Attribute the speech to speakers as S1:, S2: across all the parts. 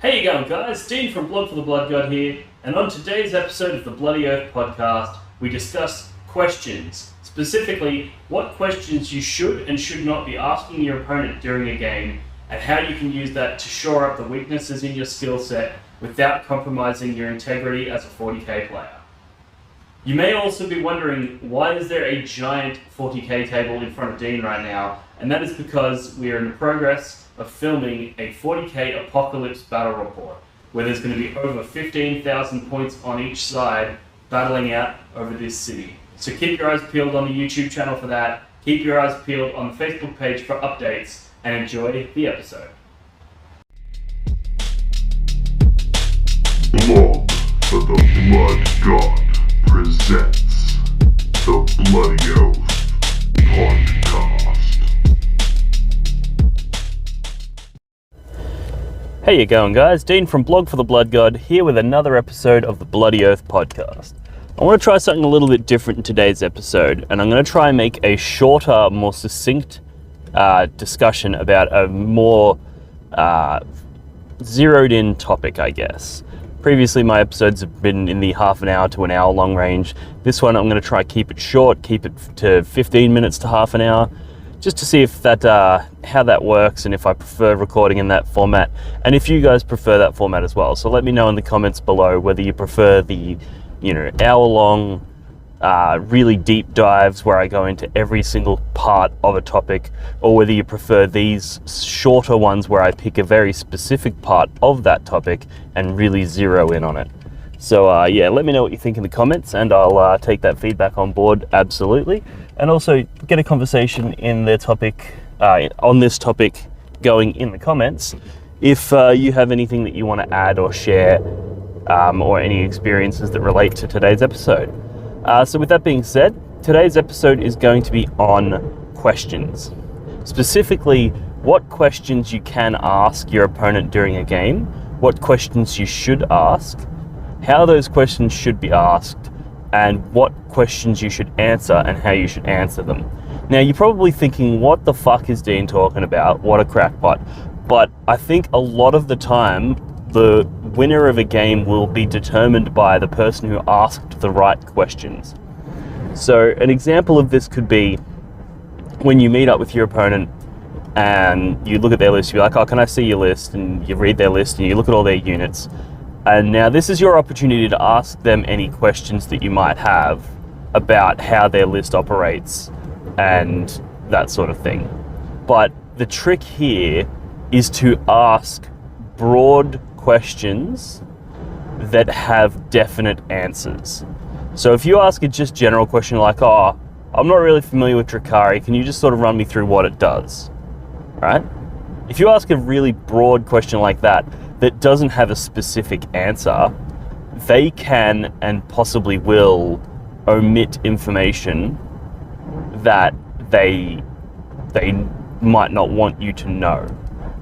S1: How you going, guys? Dean from Blood for the Blood God here, and on today's episode of the BloodyOath podcast, we discuss questions. Specifically, what questions you should and should not be asking your opponent during a game, and how you can use that to shore up the weaknesses in your skill set without compromising your integrity as a 40k player. You may also be wondering, why is there a giant 40k table in front of Dean right now? And that is because we are in the progress of filming a 40k Apocalypse battle report, where there's going to be over 15,000 points on each side battling out over this city. So keep your eyes peeled on the YouTube channel for that, keep your eyes peeled on the Facebook page for updates, and enjoy the episode.
S2: Blood for the Blood God presents the BloodyOath podcast.
S1: How you going, guys? Dean from Blog for the Blood God here with another episode of the BloodyOath podcast. I want to try something a little bit different in today's episode, and I'm going to try and make a shorter, more succinct discussion about a more zeroed in topic, I guess. Previously, my episodes have been in the half an hour to an hour long range. This one, I'm going to try keep it short, keep it to 15 minutes to half an hour, just to see if that how that works and if I prefer recording in that format, and if you guys prefer that format as well. So let me know in the comments below whether you prefer the hour-long, really deep dives where I go into every single part of a topic, or whether you prefer these shorter ones where I pick a very specific part of that topic and really zero in on it. So yeah, let me know what you think in the comments, and I'll take that feedback on board, absolutely. And also get a conversation in the topic, on this topic going in the comments, if you have anything that you want to add or share, or any experiences that relate to today's episode. So with that being said, today's episode is going to be on questions. Specifically, what questions you can ask your opponent during a game, what questions you should ask, how those questions should be asked, and what questions you should answer and how you should answer them. Now, you're probably thinking, what the fuck is Dean talking about? What a crackpot. But I think a lot of the time, the winner of a game will be determined by the person who asked the right questions. So an example of this could be when you meet up with your opponent and you look at their list, you're like, oh, can I see your list? And you read their list and you look at all their units. And now this is your opportunity to ask them any questions that you might have about how their list operates and that sort of thing. But the trick here is to ask broad questions that have definite answers. So if you ask a just general question like, oh, I'm not really familiar with Drakari, can you just sort of run me through what it does, right? If you ask a really broad question like that doesn't have a specific answer, they can and possibly will omit information that they might not want you to know.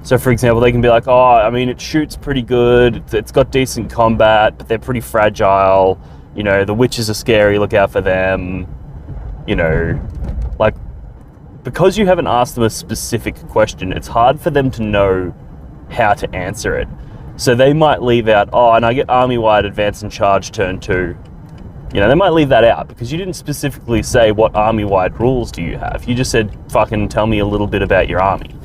S1: So for example, they can be like, oh, I mean, it shoots pretty good, it's got decent combat, but they're pretty fragile, the witches are scary, look out for them, like, because you haven't asked them a specific question, it's hard for them to know how to answer it. So they might leave out, oh, and I get army-wide advance and charge turn 2. They might leave that out because you didn't specifically say what army-wide rules do you have. You just said, fucking tell me a little bit about your army.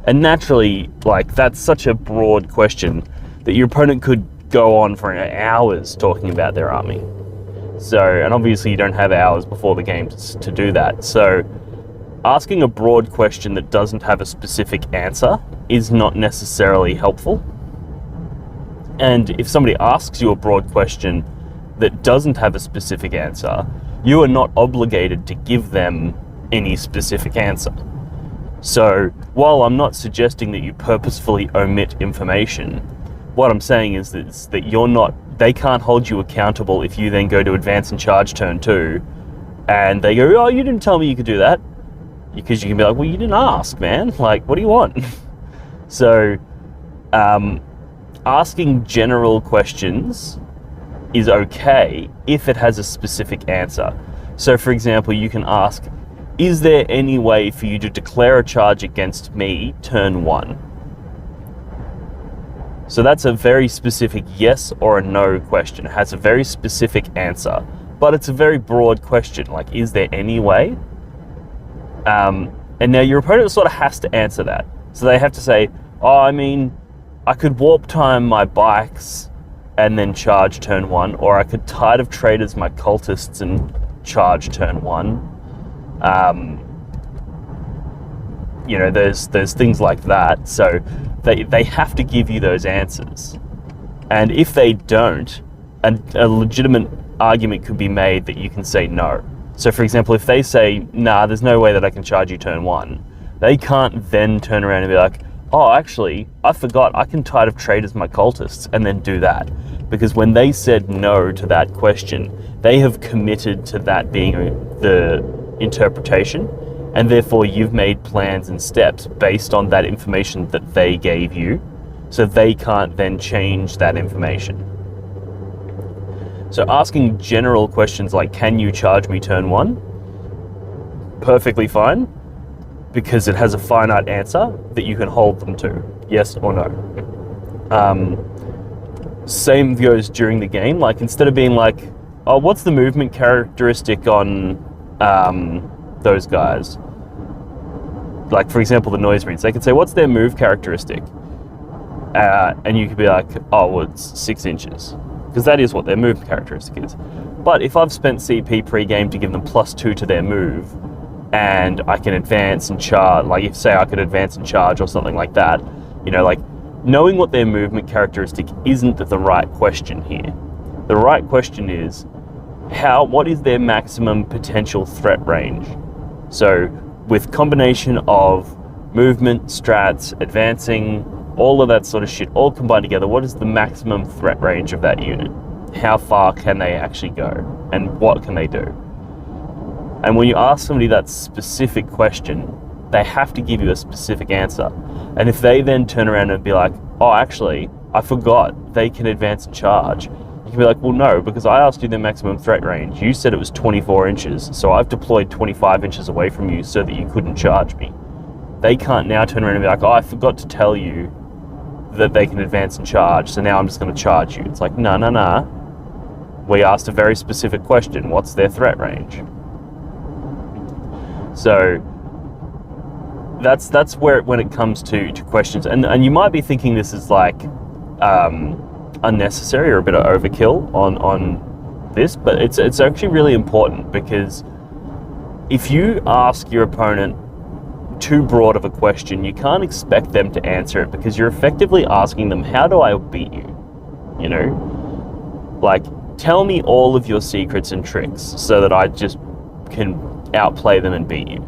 S1: And naturally, like, that's such a broad question that your opponent could go on for hours talking about their army. So, and obviously you don't have hours before the game to do that. So asking a broad question that doesn't have a specific answer is not necessarily helpful. And if somebody asks you a broad question that doesn't have a specific answer, you are not obligated to give them any specific answer. So while I'm not suggesting that you purposefully omit information, what I'm saying is that they can't hold you accountable if you then go to advance and charge turn 2 and they go, oh, you didn't tell me you could do that. Because you can be like, well, you didn't ask, man. Like, what do you want? So asking general questions is okay if it has a specific answer. So for example, you can ask, is there any way for you to declare a charge against me turn 1? So that's a very specific yes or a no question. It has a very specific answer, but it's a very broad question. Like, is there any way? And now your opponent sort of has to answer that. So they have to say, oh, I mean, I could warp time my bikes and then charge turn 1, or I could Tide of Traitors my cultists and charge turn 1. You know, there's things like that. So they have to give you those answers. And if they don't, a legitimate argument could be made that you can say no. So for example, if they say, nah, there's no way that I can charge you turn 1, they can't then turn around and be like, oh, actually, I forgot, I can Tide of Traitors my cultists, and then do that. Because when they said no to that question, they have committed to that being the interpretation, and therefore you've made plans and steps based on that information that they gave you, so they can't then change that information. So asking general questions like, can you charge me turn 1? Perfectly fine, because it has a finite answer that you can hold them to, yes or no. Same goes during the game. Like, instead of being like, oh, what's the movement characteristic on those guys? Like, for example, the noise reads, they could say, what's their move characteristic? And you could be like, oh, well, it's 6 inches. Because that is what their move characteristic is. But if I've spent CP pre-game to give them +2 to their move, and I can advance and charge, like if say I could advance and charge or something like that, you know, like knowing what their movement characteristic isn't the right question here. The right question is, what is their maximum potential threat range? So with combination of movement, strats, advancing, all of that sort of shit, all combined together, what is the maximum threat range of that unit? How far can they actually go? And what can they do? And when you ask somebody that specific question, they have to give you a specific answer. And if they then turn around and be like, oh, actually, I forgot they can advance and charge, you can be like, well, no, because I asked you the maximum threat range. You said it was 24 inches, so I've deployed 25 inches away from you so that you couldn't charge me. They can't now turn around and be like, oh, I forgot to tell you that they can advance and charge, so now I'm just going to charge you. It's like, no. We asked a very specific question. What's their threat range? So that's where when it comes to questions, and you might be thinking this is like unnecessary or a bit of overkill on this, but it's actually really important, because if you ask your opponent too broad of a question, you can't expect them to answer it, because you're effectively asking them, how do I beat you? You know, like, tell me all of your secrets and tricks so that I just can outplay them and beat you.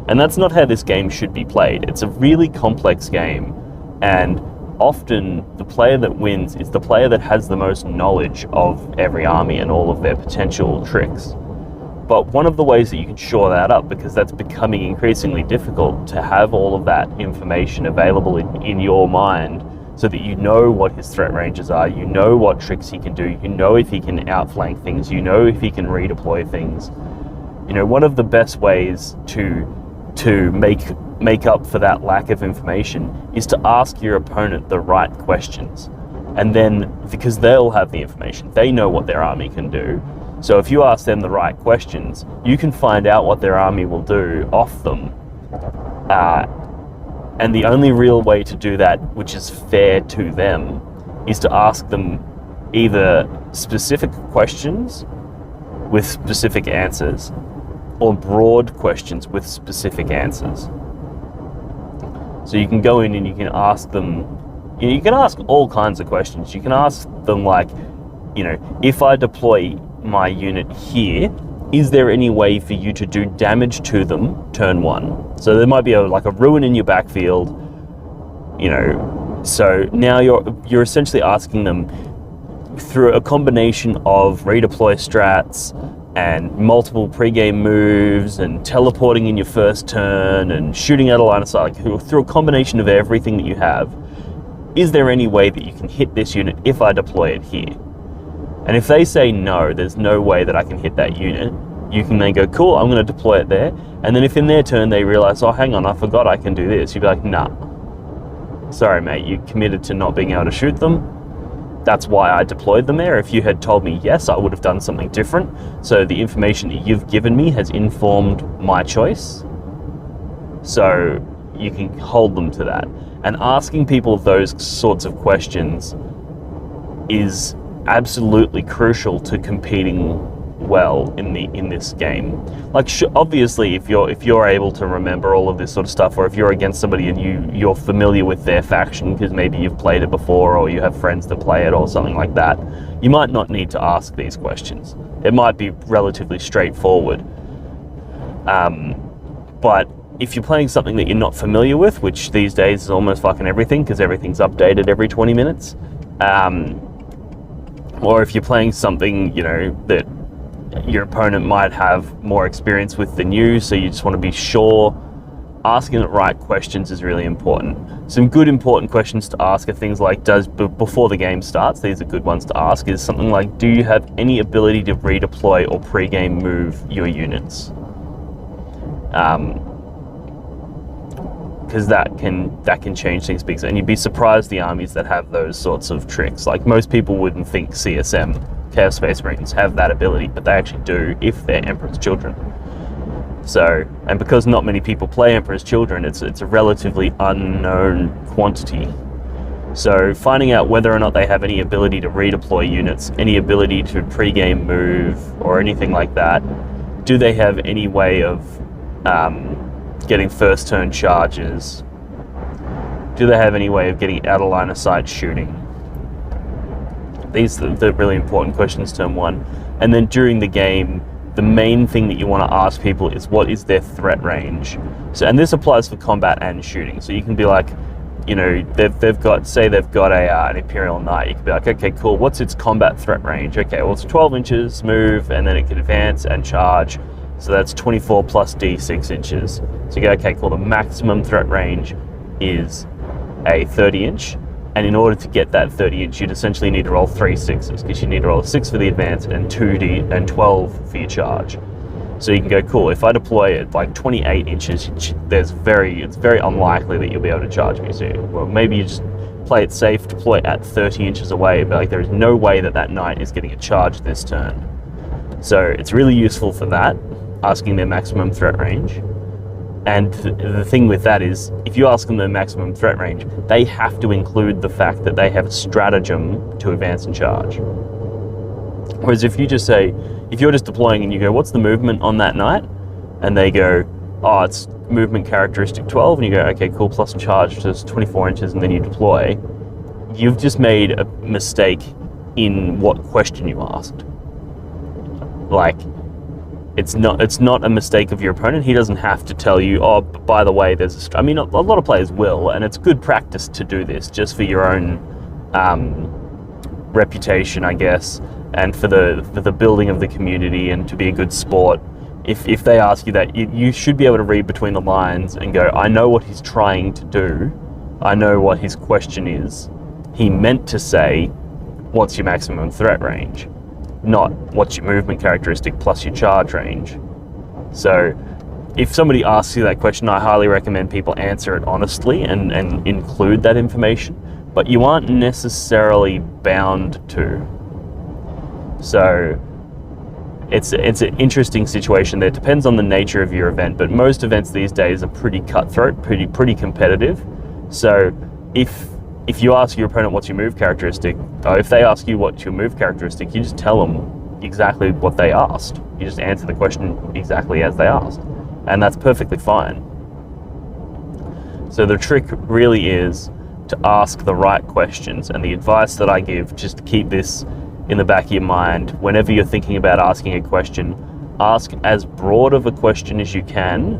S1: And that's not how this game should be played. It's a really complex game, and often the player that wins is the player that has the most knowledge of every army and all of their potential tricks. But one of the ways that you can shore that up, because that's becoming increasingly difficult to have all of that information available in your mind, so that you know what his threat ranges are, you know what tricks he can do, you know if he can outflank things, you know if he can redeploy things. You know, one of the best ways to make up for that lack of information is to ask your opponent the right questions. And then, because they'll have the information, they know what their army can do. So if you ask them the right questions, you can find out what their army will do off them. And the only real way to do that, which is fair to them, is to ask them either specific questions with specific answers, or broad questions with specific answers. So you can go in and you can ask them, you can ask all kinds of questions. You can ask them like, you know, if I deploy my unit here, is there any way for you to do damage to them turn 1? So there might be like a ruin in your backfield, you know, so now you're essentially asking them through a combination of redeploy strats and multiple pre-game moves and teleporting in your first turn and shooting out a line of sight, like through a combination of everything that you have, is there any way that you can hit this unit if I deploy it here? And if they say no, there's no way that I can hit that unit, you can then go, cool, I'm going to deploy it there. And then if in their turn they realize, oh, hang on, I forgot I can do this, you'd be like, nah. sorry mate, you committed to not being able to shoot them. That's why I deployed them there. If you had told me yes, I would have done something different. So the information that you've given me has informed my choice. So you can hold them to that. And asking people those sorts of questions is absolutely crucial to competing well in this game. Like, obviously, if you're able to remember all of this sort of stuff, or if you're against somebody and you're familiar with their faction because maybe you've played it before, or you have friends that play it, or something like that, you might not need to ask these questions. It might be relatively straightforward. But if you're playing something that you're not familiar with, which these days is almost fucking everything because everything's updated every 20 minutes, or if you're playing something, you know, that your opponent might have more experience with than you, so you just want to be sure, asking the right questions is really important. Some good important questions to ask are things like, before the game starts, these are good ones to ask, is something like, do you have any ability to redeploy or pre-game move your units? Because that can change things big, and you'd be surprised the armies that have those sorts of tricks. Like, most people wouldn't think CSM, Chaos Space Marines, have that ability, but they actually do if they're Emperor's Children. So, and because not many people play Emperor's Children, it's a relatively unknown quantity. So finding out whether or not they have any ability to redeploy units, any ability to pre-game move, or anything like that. Do they have any way of getting first turn charges? Do they have any way of getting out of line of sight shooting? These are the really important questions, turn one. And then during the game, the main thing that you want to ask people is, what is their threat range? So, and this applies for combat and shooting. So you can be like, you know, they've got an Imperial Knight. You can be like, okay, cool, what's its combat threat range? Okay, well, it's 12 inches, move, and then it can advance and charge. So that's 24 plus D6 inches. So you go, okay, cool, the maximum threat range is a 30 inch. And in order to get that 30 inch, you'd essentially need to roll 3 6s, because you need to roll a 6 for the advance and 2D and 12 for your charge. So you can go, cool, if I deploy it like 28 inches, it's very unlikely that you'll be able to charge me. So, well, maybe you just play it safe, deploy it at 30 inches away, but like, there is no way that knight is getting a charge this turn. So it's really useful for that, asking their maximum threat range. And the thing with that is, if you ask them their maximum threat range, they have to include the fact that they have a stratagem to advance and charge. Whereas if you just say, if you're just deploying and you go, what's the movement on that knight? And they go, oh, it's movement characteristic 12. And you go, okay, cool, plus charge to 24 inches, and then you deploy. You've just made a mistake in what question you asked. Like, it's not a mistake of your opponent. He doesn't have to tell you, oh, by the way, there's a... I mean, a lot of players will, and it's good practice to do this just for your own reputation, I guess, and for the building of the community, and to be a good sport. If they ask you that, you should be able to read between the lines and go, I know what he's trying to do. I know what his question is. He meant to say, what's your maximum threat range? Not what's your movement characteristic plus your charge range. So if somebody asks you that question, I highly recommend people answer it honestly and include that information, but you aren't necessarily bound to. So it's an interesting situation there. It depends on the nature of your event, but most events these days are pretty cutthroat, pretty competitive. So if you ask your opponent what's your move characteristic, or if they ask you what's your move characteristic, you just tell them exactly what they asked. You just answer the question exactly as they asked, and that's perfectly fine. So the trick really is to ask the right questions, and the advice that I give, just to keep this in the back of your mind, whenever you're thinking about asking a question, ask as broad of a question as you can,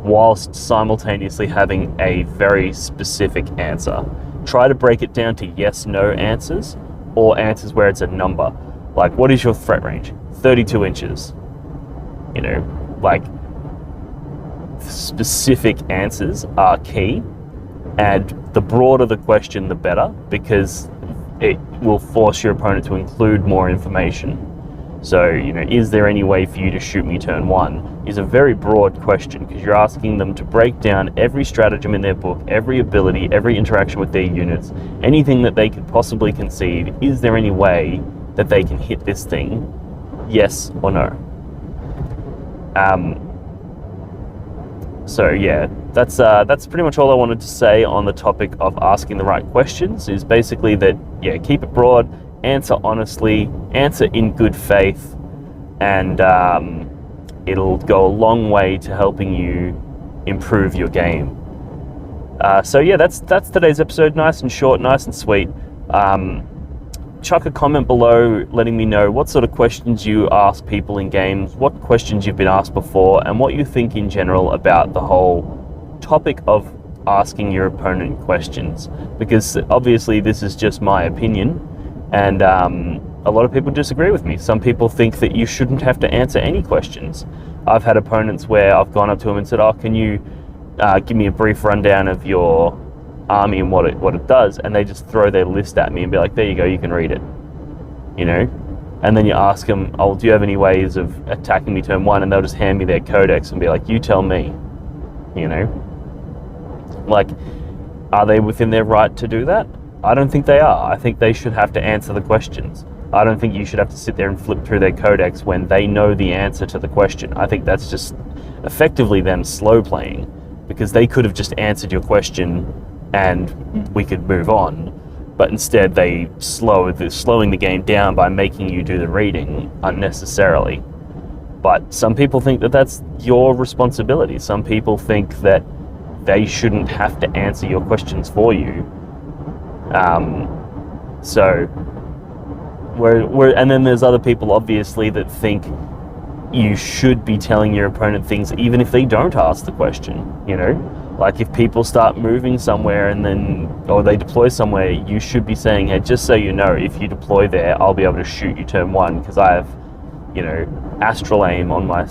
S1: whilst simultaneously having a very specific answer. Try to break it down to yes/no answers, or answers where it's a number. Like, what is your threat range? 32 inches. You know, like, specific answers are key, and the broader the question, the better, because it will force your opponent to include more information. So, is there any way for you to shoot me turn 1 is a very broad question, because you're asking them to break down every stratagem in their book, every ability, every interaction with their units, anything that they could possibly conceive. Is there any way that they can hit this thing? Yes or no? So yeah, that's pretty much all I wanted to say on the topic of asking the right questions. Is basically that, yeah, keep it broad, answer honestly, answer in good faith, and it'll go a long way to helping you improve your game. So yeah, that's today's episode. Nice and short, nice and sweet. Chuck a comment below letting me know what sort of questions you ask people in games, what questions you've been asked before, and what you think in general about the whole topic of asking your opponent questions. Because obviously this is just my opinion, and a lot of people disagree with me. Some people think that you shouldn't have to answer any questions. I've had opponents where I've gone up to them and said, can you give me a brief rundown of your army and what it does, and they just throw their list at me and be like, there you go, you can read it, and then you ask them, do you have any ways of attacking me turn 1, and they'll just hand me their codex and be like, you tell me. Like, are they within their right to do that? I don't think they are. I think they should have to answer the questions. I don't think you should have to sit there and flip through their codex when they know the answer to the question. I think that's just effectively them slow playing, because they could have just answered your question and we could move on. But instead they're slowing the game down by making you do the reading unnecessarily. But some people think that that's your responsibility. Some people think that they shouldn't have to answer your questions for you. And then there's other people, obviously, that think you should be telling your opponent things even if they don't ask the question, Like, if people start moving somewhere or they deploy somewhere, you should be saying, hey, just so you know, if you deploy there, I'll be able to shoot you turn 1, because I have, astral aim on I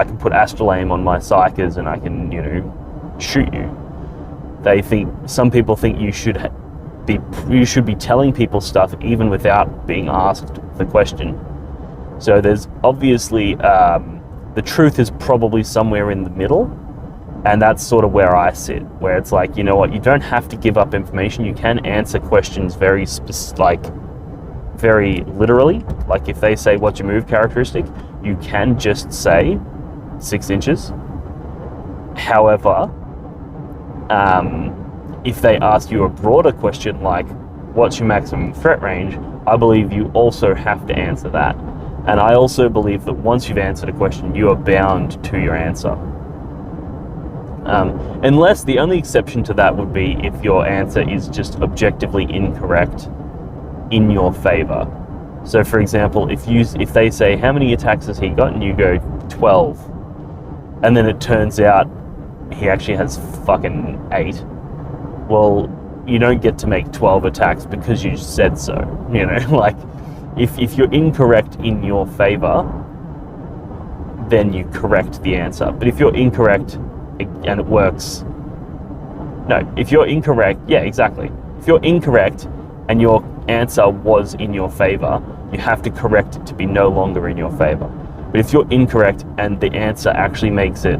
S1: can put astral aim on my psychers and I can, shoot you. Some people think you should be telling people stuff even without being asked the question. So there's obviously, the truth is probably somewhere in the middle. And that's sort of where I sit, where it's like, you know what, you don't have to give up information. You can answer questions very literally. Like, if they say, what's your move characteristic? You can just say 6 inches. However, if they ask you a broader question like, what's your maximum threat range? I believe you also have to answer that. And I also believe that once you've answered a question, you are bound to your answer. Unless the only exception to that would be if your answer is just objectively incorrect in your favor. So for example, if they say, how many attacks has he got? And you go 12. And then it turns out he actually has fucking 8. Well, you don't get to make 12 attacks because you said so. Like, if you're incorrect in your favor, then you correct the answer. But if you're incorrect and it works, if you're incorrect, yeah, exactly. If you're incorrect and your answer was in your favor, you have to correct it to be no longer in your favor. But if you're incorrect and the answer actually makes it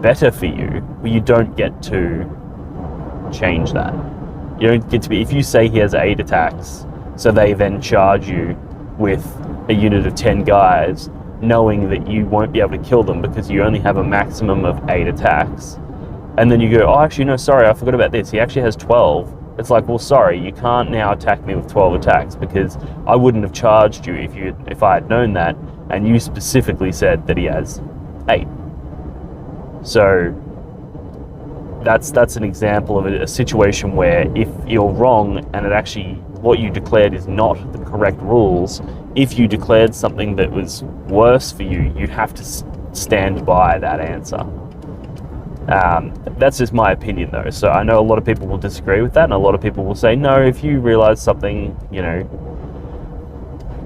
S1: better for you, well, you don't get to change that. You don't get to be, if you say he has 8 attacks, so they then charge you with a unit of 10 guys, knowing that you won't be able to kill them because you only have a maximum of 8 attacks. And then you go, actually, no, sorry, I forgot about this. He actually has 12. It's like, well, sorry, you can't now attack me with 12 attacks because I wouldn't have charged you if I had known that, and you specifically said that he has 8. So that's an example of a situation where if you're wrong and it actually, what you declared is not the correct rules, if you declared something that was worse for you, you have to stand by that answer. That's just my opinion though. So I know a lot of people will disagree with that, and a lot of people will say, no, if you realize something,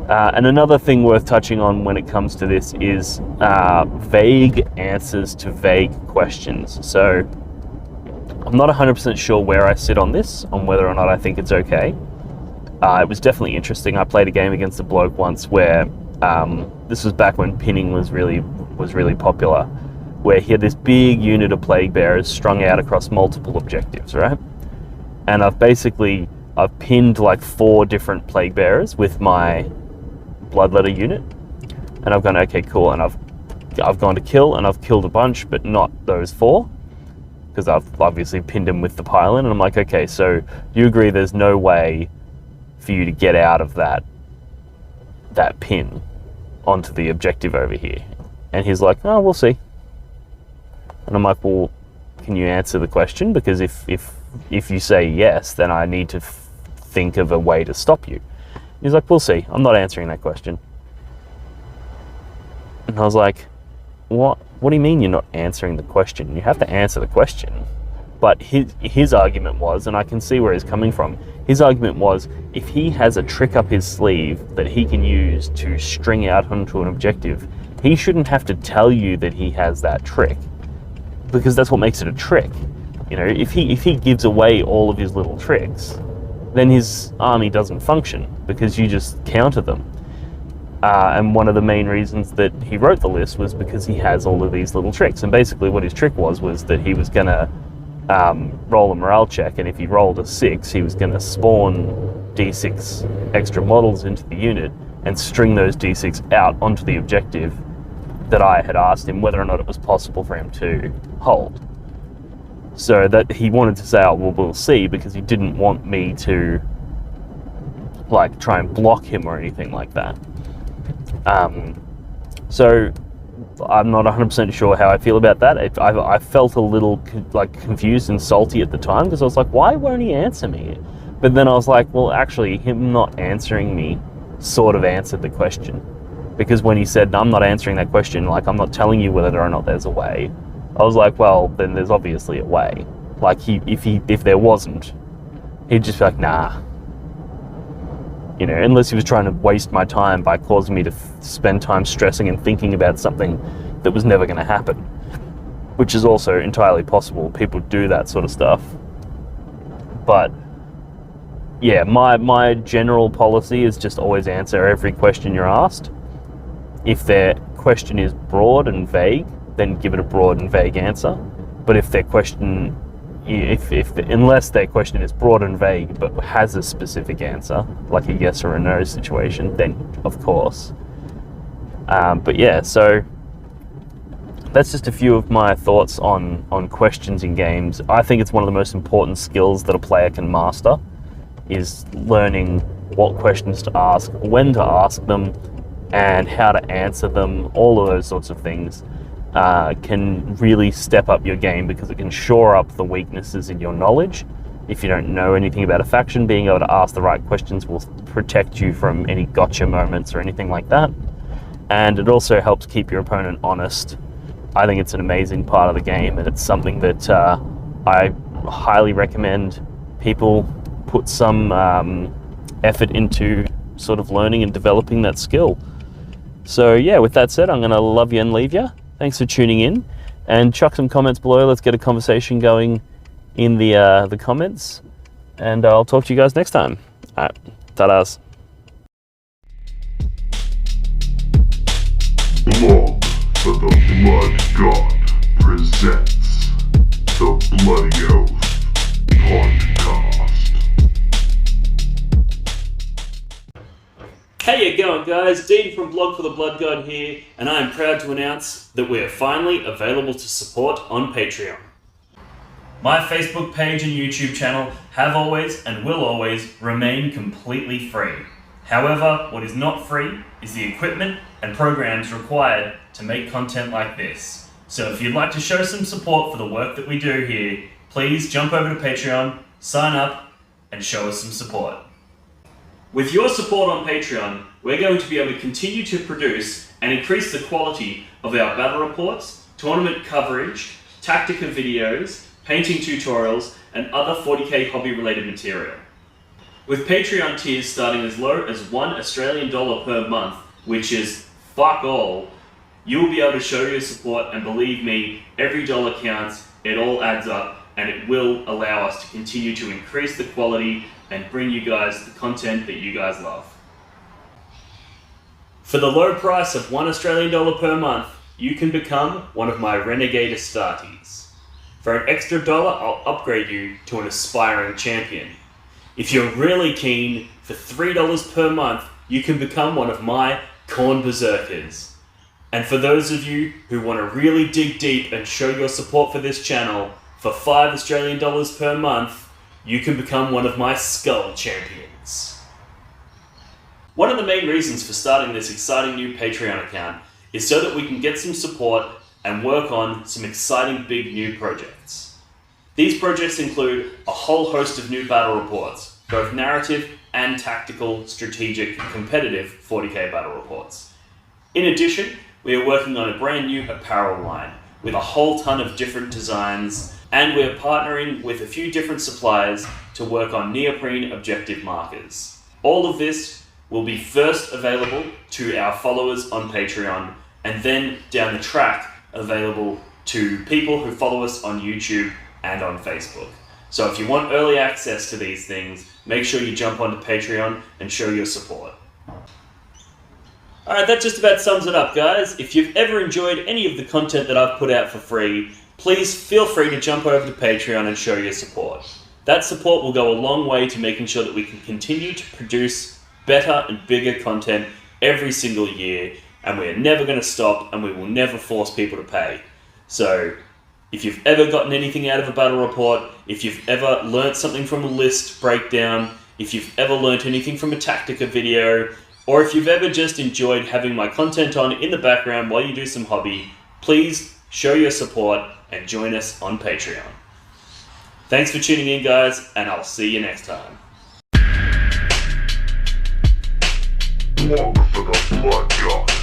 S1: and another thing worth touching on when it comes to this is vague answers to vague questions. So I'm not 100% sure where I sit on this, on whether or not I think it's okay. It was definitely interesting. I played a game against a bloke once where This was back when pinning was really popular, where he had this big unit of plague bearers strung out across multiple objectives, right? And I've pinned like 4 different plague bearers with my bloodletter unit, and I've gone, okay, cool, and I've gone to kill, and I've killed a bunch, but not those 4, because I've obviously pinned them with the pylon, and I'm like, okay, so you agree there's no way for you to get out of that pin onto the objective over here? And he's like, oh, we'll see. And I'm like, well, can you answer the question? Because if you say yes, then I need to think of a way to stop you. He's like, we'll see. I'm not answering that question. And I was like, what do you mean you're not answering the question? You have to answer the question. But his argument was, and I can see where he's coming from, his argument was, if he has a trick up his sleeve that he can use to string out onto an objective, he shouldn't have to tell you that he has that trick, because that's what makes it a trick. You know, if he gives away all of his little tricks, then his army doesn't function, because you just counter them. And one of the main reasons that he wrote the list was because he has all of these little tricks. And basically what his trick was that he was going to roll a morale check, and if he rolled a 6, he was going to spawn D6 extra models into the unit and string those D6 out onto the objective that I had asked him whether or not it was possible for him to hold. So that he wanted to say, oh, well, we'll see, because he didn't want me to like try and block him or anything like that. So I'm not 100% sure how I feel about that. I felt a little confused and salty at the time, because I was like, why won't he answer me? But then I was like, well, actually, him not answering me sort of answered the question. Because when he said, I'm not answering that question, like, I'm not telling you whether or not there's a way, I was like, well, then there's obviously a way. Like, if there wasn't, he'd just be like, nah. You know, unless he was trying to waste my time by causing me to spend time stressing and thinking about something that was never going to happen, which is also entirely possible. People do that sort of stuff. But yeah, my general policy is just always answer every question you're asked. If their question is broad and vague, then give it a broad and vague answer. But if their question, unless their question is broad and vague but has a specific answer, like a yes or a no situation, then of course. But yeah, so that's just a few of my thoughts on questions in games. I think it's one of the most important skills that a player can master, is learning what questions to ask, when to ask them, and how to answer them. All of those sorts of things can really step up your game, because it can shore up the weaknesses in your knowledge. If you don't know anything about a faction, being able to ask the right questions will protect you from any gotcha moments or anything like that. And it also helps keep your opponent honest. I think it's an amazing part of the game, and it's something that I highly recommend people put some effort into sort of learning and developing that skill. So yeah, with that said, I'm going to love you and leave you. Thanks for tuning in, and chuck some comments below. Let's get a conversation going in the comments, and I'll talk to you guys next time. All right, ta-das.
S2: Blog for the Blood God presents the BloodyOath podcast.
S1: How you going, guys? Dean from Blog for the Blood God here, and I am proud to announce that we are finally available to support on Patreon. My Facebook page and YouTube channel have always and will always remain completely free. However, what is not free is the equipment and programs required to make content like this. So if you'd like to show some support for the work that we do here, please jump over to Patreon, sign up, and show us some support. With your support on Patreon, we're going to be able to continue to produce and increase the quality of our battle reports, tournament coverage, tactica videos, painting tutorials, and other 40k hobby related material. With Patreon tiers starting as low as $1 Australian per month, which is fuck all, you'll be able to show your support, and believe me, every dollar counts, it all adds up, and it will allow us to continue to increase the quality and bring you guys the content that you guys love. For the low price of $1 per month, you can become one of my Renegade Astartes. For an extra $1, I'll upgrade you to an aspiring champion. If you're really keen, for $3 per month, you can become one of my Corn Berserkers. And for those of you who want to really dig deep and show your support for this channel, for $5 per month, you can become one of my Skull Champions. One of the main reasons for starting this exciting new Patreon account is so that we can get some support and work on some exciting big new projects. These projects include a whole host of new battle reports, both narrative and tactical, strategic, competitive 40k battle reports. In addition, we are working on a brand new apparel line with a whole ton of different designs, and we are partnering with a few different suppliers to work on neoprene objective markers. All of this will be first available to our followers on Patreon, and then down the track available to people who follow us on YouTube and on Facebook. So if you want early access to these things, make sure you jump onto Patreon and show your support. Alright, that just about sums it up, guys. If you've ever enjoyed any of the content that I've put out for free, please feel free to jump over to Patreon and show your support. That support will go a long way to making sure that we can continue to produce better and bigger content every single year, and we're never going to stop, and we will never force people to pay. So if you've ever gotten anything out of a battle report, if you've ever learnt something from a list breakdown, if you've ever learnt anything from a Tactica video, or if you've ever just enjoyed having my content on in the background while you do some hobby, please show your support and join us on Patreon. Thanks for tuning in, guys, and I'll see you next time.
S2: One for the blood god.